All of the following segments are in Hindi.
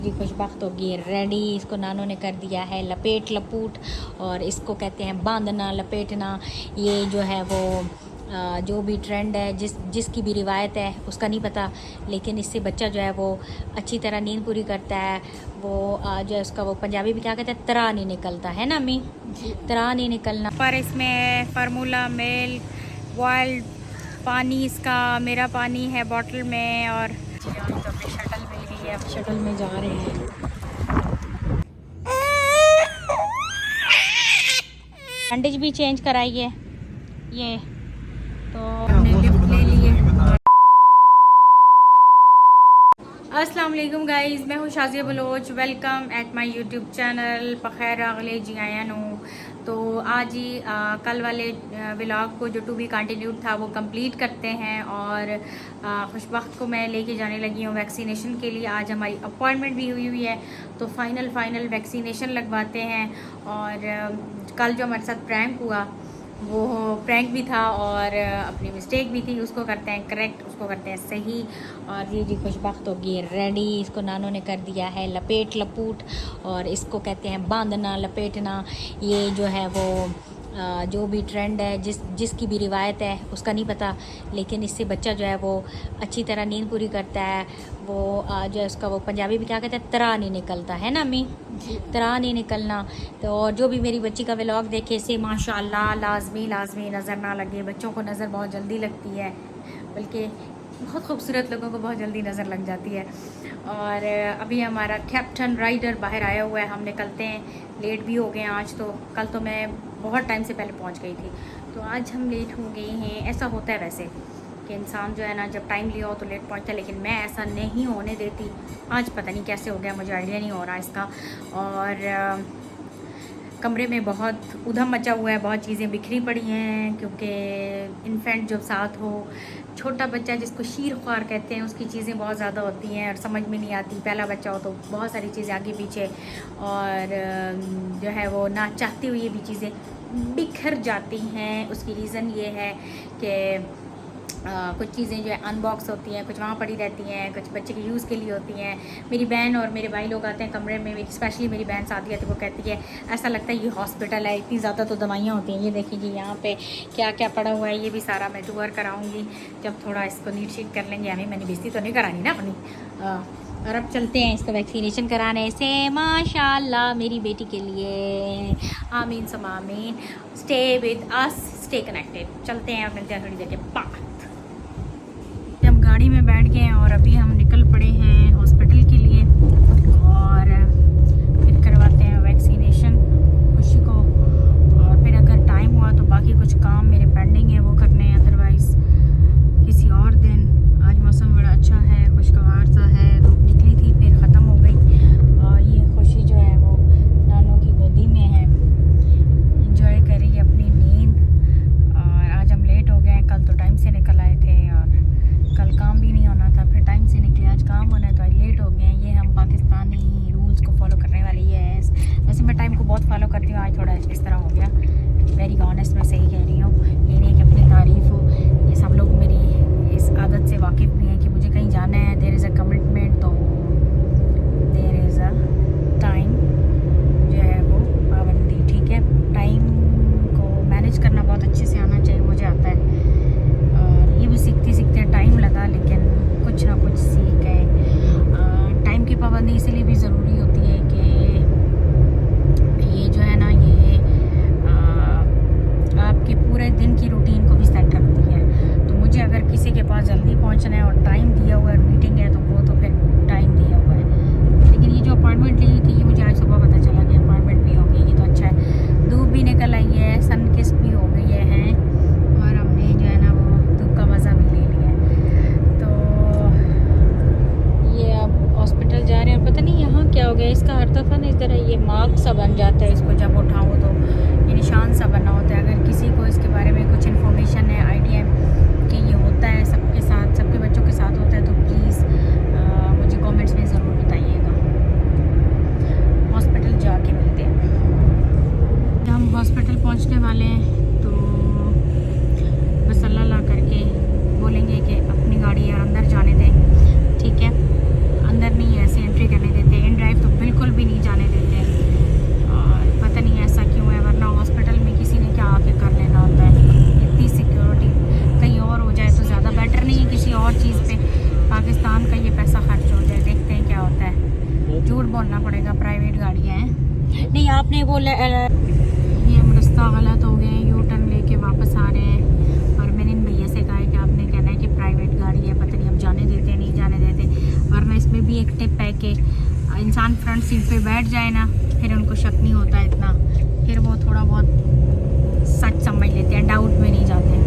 जी खुशबख्त होगी रेडी। इसको नानों ने कर दिया है लपेट लपूट, और इसको कहते हैं बांधना लपेटना। ये जो है वो जो भी ट्रेंड है, जिसकी भी रिवायत है उसका नहीं पता, लेकिन इससे बच्चा जो है वो अच्छी तरह नींद पूरी करता है। वो जो है उसका वो पंजाबी में क्या कहते हैं, तरा नहीं निकलता है ना अम्मी, तरा नहीं निकलना। पर इसमें फार्मूला मिल्क बॉइल्ड पानी, इसका मेरा पानी है बॉटल में। और तो अपनी शटल मिल गई है, अब शटल में जा रहे हैं। बैंडेज भी चेंज कराई है ये, तो हमने लिफ्ट ले ली है। अस्सलाम वालेकुम गाइस, मैं हूँ Shazia Baloch. Welcome at my YouTube channel. बखैर अगले जी आया हूँ। तो आज ही कल वाले व्लॉग को जो टू बी कंटिन्यूड था वो कंप्लीट करते हैं। और खुशबख्त को मैं लेके जाने लगी हूँ वैक्सीनेशन के लिए। आज हमारी अपॉइंटमेंट भी हुई है, तो फाइनल वैक्सीनेशन लगवाते हैं। और कल जो हमारे साथ प्रैंक हुआ वो प्रैंक भी था और अपनी मिस्टेक भी थी, उसको करते हैं करेक्ट, उसको करते हैं सही। और ये जी खुशबख्त होगी रेडी। इसको नानों ने कर दिया है लपेट लपूट, और इसको कहते हैं बांधना लपेटना। ये जो है वो जो भी ट्रेंड है, जिसकी भी रिवायत है उसका नहीं पता, लेकिन इससे बच्चा जो है वो अच्छी तरह नींद पूरी करता है। वो जो है उसका वो पंजाबी में क्या कहते हैं, तरा नहीं निकलता है ना अम्मी, तरा नहीं निकलना। तो और जो भी मेरी बच्ची का व्लॉग देखे से माशाल्लाह लाजमी नज़र ना लगे। बच्चों को नज़र बहुत जल्दी लगती है, बल्कि बहुत खूबसूरत लोगों को बहुत जल्दी नज़र लग जाती है। और अभी हमारा कैप्टन राइडर बाहर आया हुआ है, हम निकलते हैं। लेट भी हो गए आज, तो कल तो मैं बहुत टाइम से पहले पहुंच गई थी, तो आज हम लेट हो गए हैं। ऐसा होता है वैसे कि इंसान जो है ना, जब टाइम लिया हो तो लेट पहुंचता है, लेकिन मैं ऐसा नहीं होने देती। आज पता नहीं कैसे हो गया, मुझे आइडिया नहीं हो रहा इसका। और कमरे में बहुत उधम मचा हुआ है, बहुत चीज़ें बिखरी पड़ी हैं, क्योंकि इन्फेंट जब साथ हो, छोटा बच्चा जिसको शीर ख्वार कहते हैं, उसकी चीज़ें बहुत ज़्यादा होती हैं और समझ में नहीं आती। पहला बच्चा हो तो बहुत सारी चीज़ें आगे पीछे, और जो है वो ना चाहती हुई भी चीज़ें बिखर जाती हैं। उसकी रीज़न ये है कि कुछ चीज़ें जो है अनबॉक्स होती हैं, कुछ वहाँ पड़ी रहती हैं, कुछ बच्चे के यूज़ के लिए होती हैं। मेरी बहन और मेरे भाई लोग आते हैं कमरे में, मेरी स्पेशली मेरी बहन साथ आती है, वो कहती है ऐसा लगता है ये हॉस्पिटल है, इतनी ज़्यादा तो दवाइयाँ होती हैं। ये देखिए जी यहाँ पे क्या क्या पड़ा हुआ है, ये भी सारा मैं टूर कराऊँगी जब थोड़ा इसको नीट शीट कर लेंगे। हमें मैंने बेइज्जती तो नहीं करानी ना अपनी। और अब चलते हैं इसको वैक्सीनेशन कराने से माशाल्लाह मेरी बेटी के लिए। आमीन सम आमीन। Stay with us, stay connected. चलते हैं और मिलते हैं थोड़ी देर के बाद। हम गाड़ी में बैठ गए हैं और अभी हम निकल पड़े हैं हॉस्पिटल के लिए, और फिर करवाते हैं वैक्सीनेशन खुशी को। और फिर अगर टाइम हुआ तो बाकी कुछ काम मेरे पेंडिंग है वो करने हैं, अदरवाइज़ किसी और दिन। आज मौसम बड़ा अच्छा है, खुशगवार सा है, धूप निकली थी फिर ख़त्म हो गई। और ये खुशी जो है वो नानों की गोदी में है, इंजॉय कर रही है अपनी नींद। और आज हम लेट हो गए, कल तो टाइम से निकल आए थे और कल काम भी नहीं होना था, फिर टाइम से निकले। आज काम होना है तो आज लेट हो गए हैं। ये हम पाकिस्तानी रूल्स को फॉलो करने वाली है। वैसे मैं टाइम को बहुत फॉलो करती हूँ, आज थोड़ा इस तरह हो गया। वेरी ऑनेस्ट, मैं सही कह रही हूँ, ये नहीं कि अपनी तारीफ़ हो। ये सब लोग मेरी इस आदत से वाकिफ़ भी हैं कि मुझे कहीं जाना है, देयर इज़ अ कमिटमेंट, तो देयर इज़ अ टाइम जो है वो पाबंदी। ठीक है, टाइम को मैनेज करना बहुत अच्छे से आना चाहिए, मुझे आता है। ये भी सीखते टाइम लगा, लेकिन कुछ ना कुछ सीख गए। टाइम की पाबंदी इसलिए भी ज़रूरी होती है कि ये जो है ना, ये आपके पूरे दिन की रूटीन को भी सेट रखती है। तो मुझे अगर किसी के पास जल्दी पहुंचना है और टाइम दिया हुआ है, मीटिंग है, तो वो तो फिर टाइम दिया हुआ है। लेकिन ये जो अपॉइंटमेंट ली थी, ये मुझे आज सुबह पता चला कि अपॉइंटमेंट भी हो गई, ये तो अच्छा है। धूप भी निकल आई है, सन किस भी हो गई है, और हमने जो है ना वो धूप का मज़ा भी ले लिया है। तो ये अब हॉस्पिटल जा रहे हैं। पता नहीं यहाँ क्या हो गया, इसका हर दफ़ा ना इस तरह ये मार्क सा बन जाता है, इसको जब उठाओ तो ये निशान सा बना होता है। अगर किसी को इसके बारे में कुछ इन्फॉर्मेशन है, आइडिया है कि ये होता है सबके साथ, सबके बच्चों के साथ होता है, तो प्लीज़ मुझे कमेंट्स में ज़रूर बताइएगा। हॉस्पिटल जाके मिलते हैं। हम हॉस्पिटल पहुंचने वाले हैं, तो बस अल्लाह करके बोलेंगे कि अपनी गाड़ी यार अंदर जाने दें। ठीक है, अंदर नहीं ऐसे एंट्री करने देते, बोलना पड़ेगा, प्राइवेट गाड़ियाँ हैं। नहीं आपने बोला ये हम रास्ता गलत हो गए, यू टर्न लेके वापस आ रहे हैं। और मैंने इन भैया से कहा है कि आपने कहना है कि प्राइवेट गाड़ी है, पता नहीं हम जाने देते नहीं जाने देते। वरना इसमें भी एक टिप है कि इंसान फ्रंट सीट पे बैठ जाए ना, फिर उनको शक नहीं होता इतना, फिर वो थोड़ा बहुत सच समझ लेते हैं, डाउट में नहीं जाते।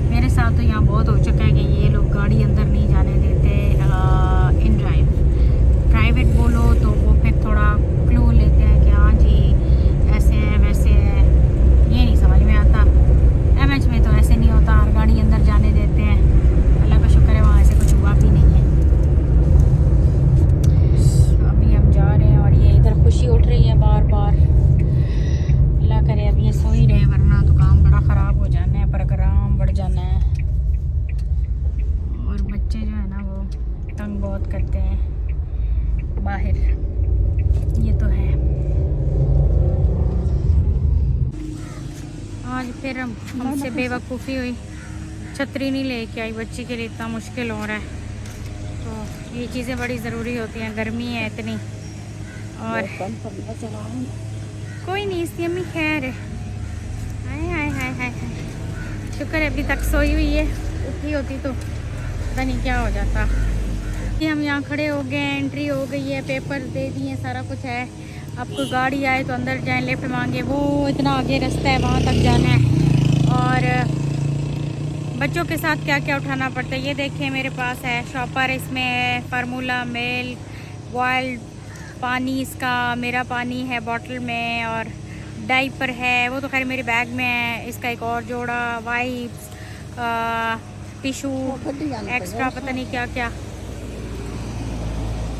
मेरे साथ तो यहाँ बहुत हो चुका है कि ये लोग गाड़ी अंदर नहीं जाने देते इन ड्राइव। प्राइवेट बोलो तो वो फिर थोड़ा क्लू लेते हैं कि हाँ जी ऐसे है वैसे है, ये नहीं समझ में आता। एमएच में तो ऐसे नहीं होता, हर गाड़ी अंदर जाने देते हैं। अल्लाह का शुक्र है वहाँ ऐसे कुछ हुआ भी नहीं है। तो अभी हम जा रहे हैं और ये इधर खुशी उठ रही है बार बार। अल्लाह करे अब ये सो ही रहे, वरना तो काम बड़ा ख़राब हो जाना है, प्रोग्राम बढ़ जाना है। और बच्चे जो है ना वो तंग बहुत करते हैं बाहर, ये तो है। आज फिर हमसे बेवकूफ़ी हुई, छतरी नहीं लेके आई, बच्ची के लिए इतना मुश्किल हो रहा है। तो ये चीज़ें बड़ी ज़रूरी होती हैं, गर्मी है इतनी। और कोई नहीं, इसकी अम्मी खैर है। हाय हाय हाय हाय, शुक्र है अभी तक सोई हुई है, उठी होती तो पता नहीं क्या हो जाता। ये हम यहाँ खड़े हो गए, एंट्री हो गई है, पेपर दे दिए, सारा कुछ है। अब कोई गाड़ी आए तो अंदर जाएं, लेफ्ट मांगे, वो इतना आगे रास्ता है वहाँ तक जाना है। और बच्चों के साथ क्या क्या उठाना पड़ता है ये देखिए। मेरे पास है शॉपर, इसमें है फार्मूला मिल्क, बॉइल्ड पानी, इसका मेरा पानी है बॉटल में, और डाइपर है, वो तो खैर मेरे बैग में है। इसका एक और जोड़ा, वाइप्स, टिशू एक्स्ट्रा, पता नहीं क्या क्या।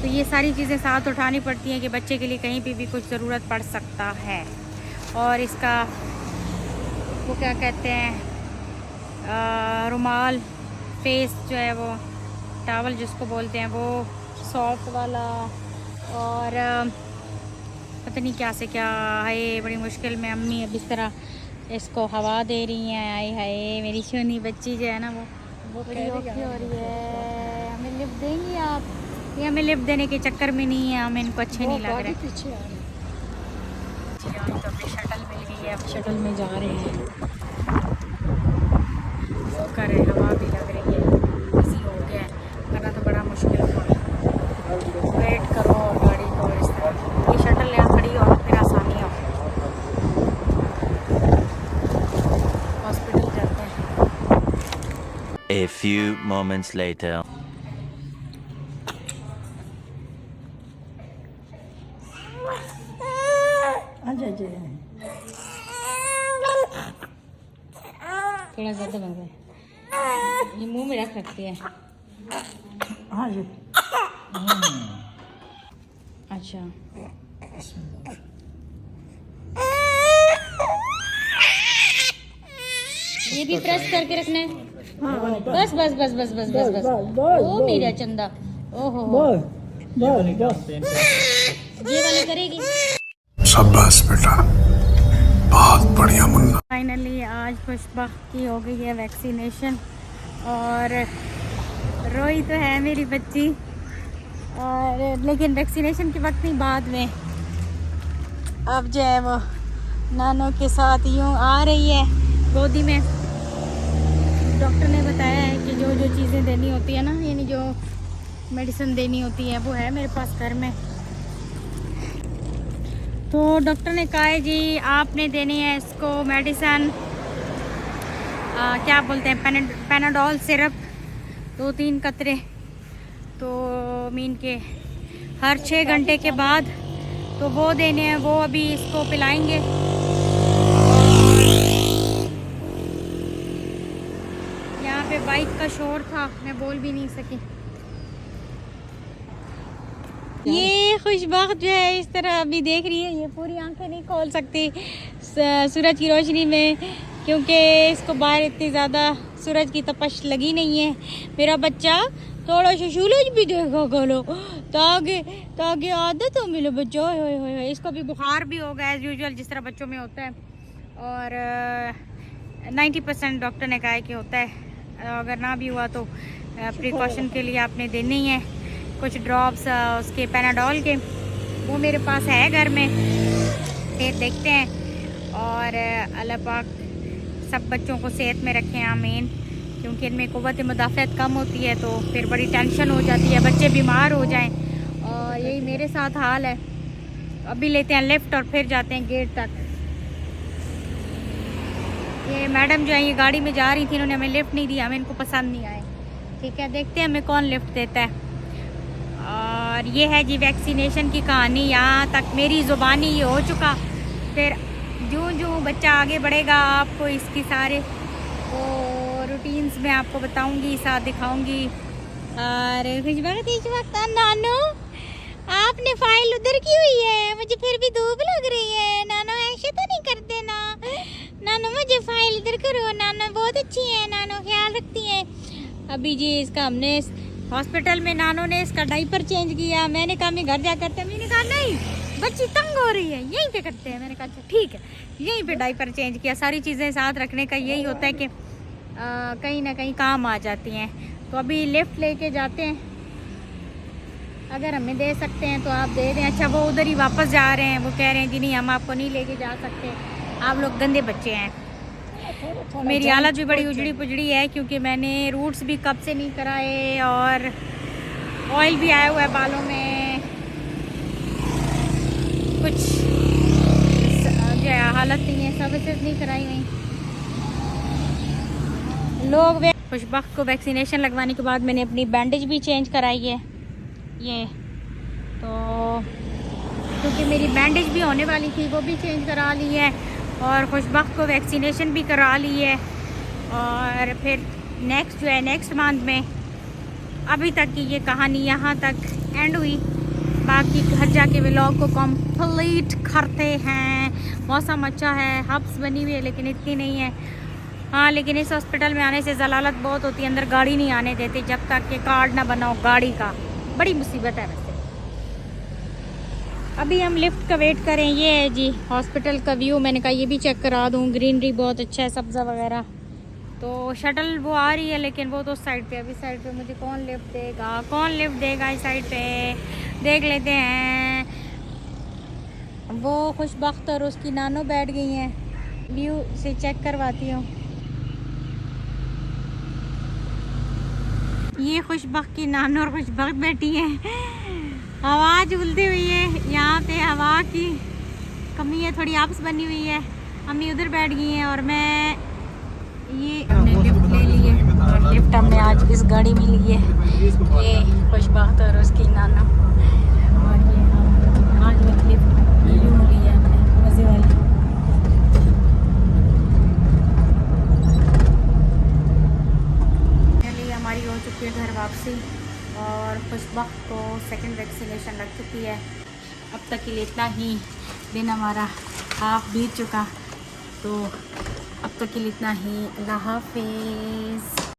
तो ये सारी चीज़ें साथ उठानी पड़ती हैं कि बच्चे के लिए कहीं पे भी कुछ ज़रूरत पड़ सकता है। और इसका वो क्या कहते हैं, रुमाल, फेस जो है वो टॉवल जिसको बोलते हैं, वो सॉफ्ट वाला। और पता नहीं क्या से क्या है, बड़ी मुश्किल में अम्मी अब इस तरह इसको हवा दे रही हैं। आए हाय, मेरी शोनी बच्ची जो है ना वो बड़ी औखी हो रही है। हमें लिफ्ट देंगी आप? ये हमें लिफ्ट देने के चक्कर में नहीं है, हमें इनको अच्छे नहीं लग रहे। पीछे आ रहे तो अपनी शटल मिल गई है, अब शटल में जा रहे हैं। कर हवा भी लग रही है, इजी हो गया है, वरना तो बड़ा मुश्किल था। वेट करो गाड़ी को, इस तरह ये शटल यहाँ खड़ी हो फिर आसानी हो। हॉस्पिटल जाते हैं। A few moments later. थोड़ा ज़्यादा बन गया, ये मुंह में रख सकती है। हाँ जी। अच्छा ये भी प्रेस करके रखना है। बस बस बस बस बस बस बस, ओ मेरा चंदा, ओहो ये वाली करेगी। शाबाश बेटा, बहुत बढ़िया मुन्ना। फाइनली आज खुशबख्त की हो गई है वैक्सीनेशन, और रोई तो है मेरी बच्ची, और लेकिन वैक्सीनेशन के वक्त नहीं, बाद में अब जो है वो नानों के साथ यूँ आ रही है गोदी में। डॉक्टर ने बताया है कि जो जो चीज़ें देनी होती है ना, यानी जो मेडिसिन देनी होती है वो है मेरे पास घर में। तो डॉक्टर ने कहा है जी आपने देनी है इसको मेडिसिन, क्या बोलते हैं, पैनाडोल सिरप, 2-3 कतरे, तो मीन के हर 6 घंटे के बाद तो वो देने हैं, वो अभी इसको पिलाएंगे। यहाँ पे बाइक का शोर था, मैं बोल भी नहीं सकी। ये खुशबख्त जो है इस तरह अभी देख रही है, ये पूरी आंखें नहीं खोल सकती सूरज की रोशनी में, क्योंकि इसको बाहर इतनी ज़्यादा सूरज की तपश लगी नहीं है। मेरा बच्चा थोड़ा सा सूरज भी देखा करो ताकि आदत हो मेरे बच्चों। हो इसको भी बुखार भी हो गया एज यूजुअल, जिस तरह बच्चों में होता है, और 90% डॉक्टर ने कहा है कि होता है। अगर ना भी हुआ तो प्रिकॉशन के लिए आपने देने ही है कुछ ड्रॉप्स उसके पैनाडोल के, वो मेरे पास है घर में, फिर देखते हैं। और अल्लाह पाक सब बच्चों को सेहत में रखें, आमीन। क्योंकि इनमें क़ुव्वत मुदाफ़अत कम होती है तो फिर बड़ी टेंशन हो जाती है, बच्चे बीमार हो जाएं। और यही मेरे साथ हाल है। अभी लेते हैं लिफ्ट और फिर जाते हैं गेट तक। ये मैडम जो है ये गाड़ी में जा रही थी, इन्होंने हमें लिफ्ट नहीं दिया, हमें इनको पसंद नहीं आए। ठीक है, देखते हैं हमें कौन लिफ्ट देता है। और ये है जी वैक्सीनेशन की कहानी। यहाँ तक मेरी ज़ुबानी ये हो चुका, फिर जूँ जूँ बच्चा आगे बढ़ेगा आपको इसकी सारे वो रूटीन्स में आपको बताऊंगी, साथ दिखाऊंगी। और इस वक्त नानू आपने फाइल उधर की हुई है, मुझे फिर भी धूप लग रही है। नानू ऐसे तो नहीं करते ना, नानू मुझे फाइल इधर करो, नानू बहुत अच्छी है, नानू ख्याल रखती है। अभी जी इसका हमने हॉस्पिटल में नानू ने इसका डाइपर चेंज किया। मैंने कहा मैं घर जा करते, मैंने कहा नहीं बच्ची तंग हो रही है, यहीं पे करते हैं। मैंने कहा अच्छा ठीक है, यहीं पे डाइपर चेंज किया। सारी चीज़ें साथ रखने का यही होता है कि कहीं ना कहीं काम आ जाती हैं। तो अभी लिफ्ट लेके जाते हैं, अगर हमें दे सकते हैं तो आप दे दें। अच्छा वो उधर ही वापस जा रहे हैं, वो कह रहे हैं जी नहीं हम आपको नहीं लेके जा सकते, आप लोग गंदे बच्चे हैं। मेरी हालत भी बड़ी उजड़ी पुजड़ी है क्योंकि मैंने रूट्स भी कब से नहीं कराए और ऑयल भी आया हुआ है बालों में। कुछ जो हालत नहीं है, सर्विसेज नहीं कराई हुई। लोग खुशबख्त को वैक्सीनेशन लगवाने के बाद मैंने अपनी बैंडेज भी चेंज कराई है। ये तो क्योंकि मेरी बैंडेज भी होने वाली थी वो भी चेंज करा ली है और खुशबख्त को वैक्सीनेशन भी करा ली है। और फिर नेक्स्ट जो है नेक्स्ट मंथ में, अभी तक की ये कहानी यहाँ तक एंड हुई। बाकी घर जाके व्लॉग को कंप्लीट करते हैं। मौसम अच्छा है, हब्स बनी हुई है लेकिन इतनी नहीं है। हाँ लेकिन इस हॉस्पिटल में आने से जलालत बहुत होती है, अंदर गाड़ी नहीं आने देते जब तक कि कार्ड ना बनाओ गाड़ी का। बड़ी मुसीबत है वैसे। अभी हम लिफ्ट का वेट करें। ये है जी हॉस्पिटल का व्यू, मैंने कहा ये भी चेक करा दूँ। ग्रीनरी बहुत अच्छा है, सब्ज़ा वगैरह। तो शटल वो आ रही है लेकिन वो तो साइड पे, अभी साइड पे मुझे कौन लिफ्ट देगा, कौन लिफ्ट देगा इस साइड पे, देख लेते हैं। वो खुशबख्त और उसकी नानो बैठ गई हैं, व्यू से चेक करवाती हूँ। ये खुशबख्त की नानो और खुशबख्त बैठी हैं, हवा झूलती हुई है। यहाँ पे हवा की कमी है, थोड़ी आपस बनी हुई है। अम्मी उधर बैठ गई हैं और मैं ये हमने लिफ्ट ले ली है। और लिफ्ट हमने आज इस गाड़ी में ली है, ये खुशबख्त और उसकी नाना। और ये हम आज वाली लिफ्ट यूँ ली है हमने, मज़े वाली। चलिए हमारी हो चुकी है घर वापसी और खुशबख्त को सेकंड वैक्सीनेशन लग चुकी है। अब तक के लिए इतना ही, दिन हमारा हाफ बीत चुका, तो अब तक के लिए इतना ही। अल्लाह हाफिज़।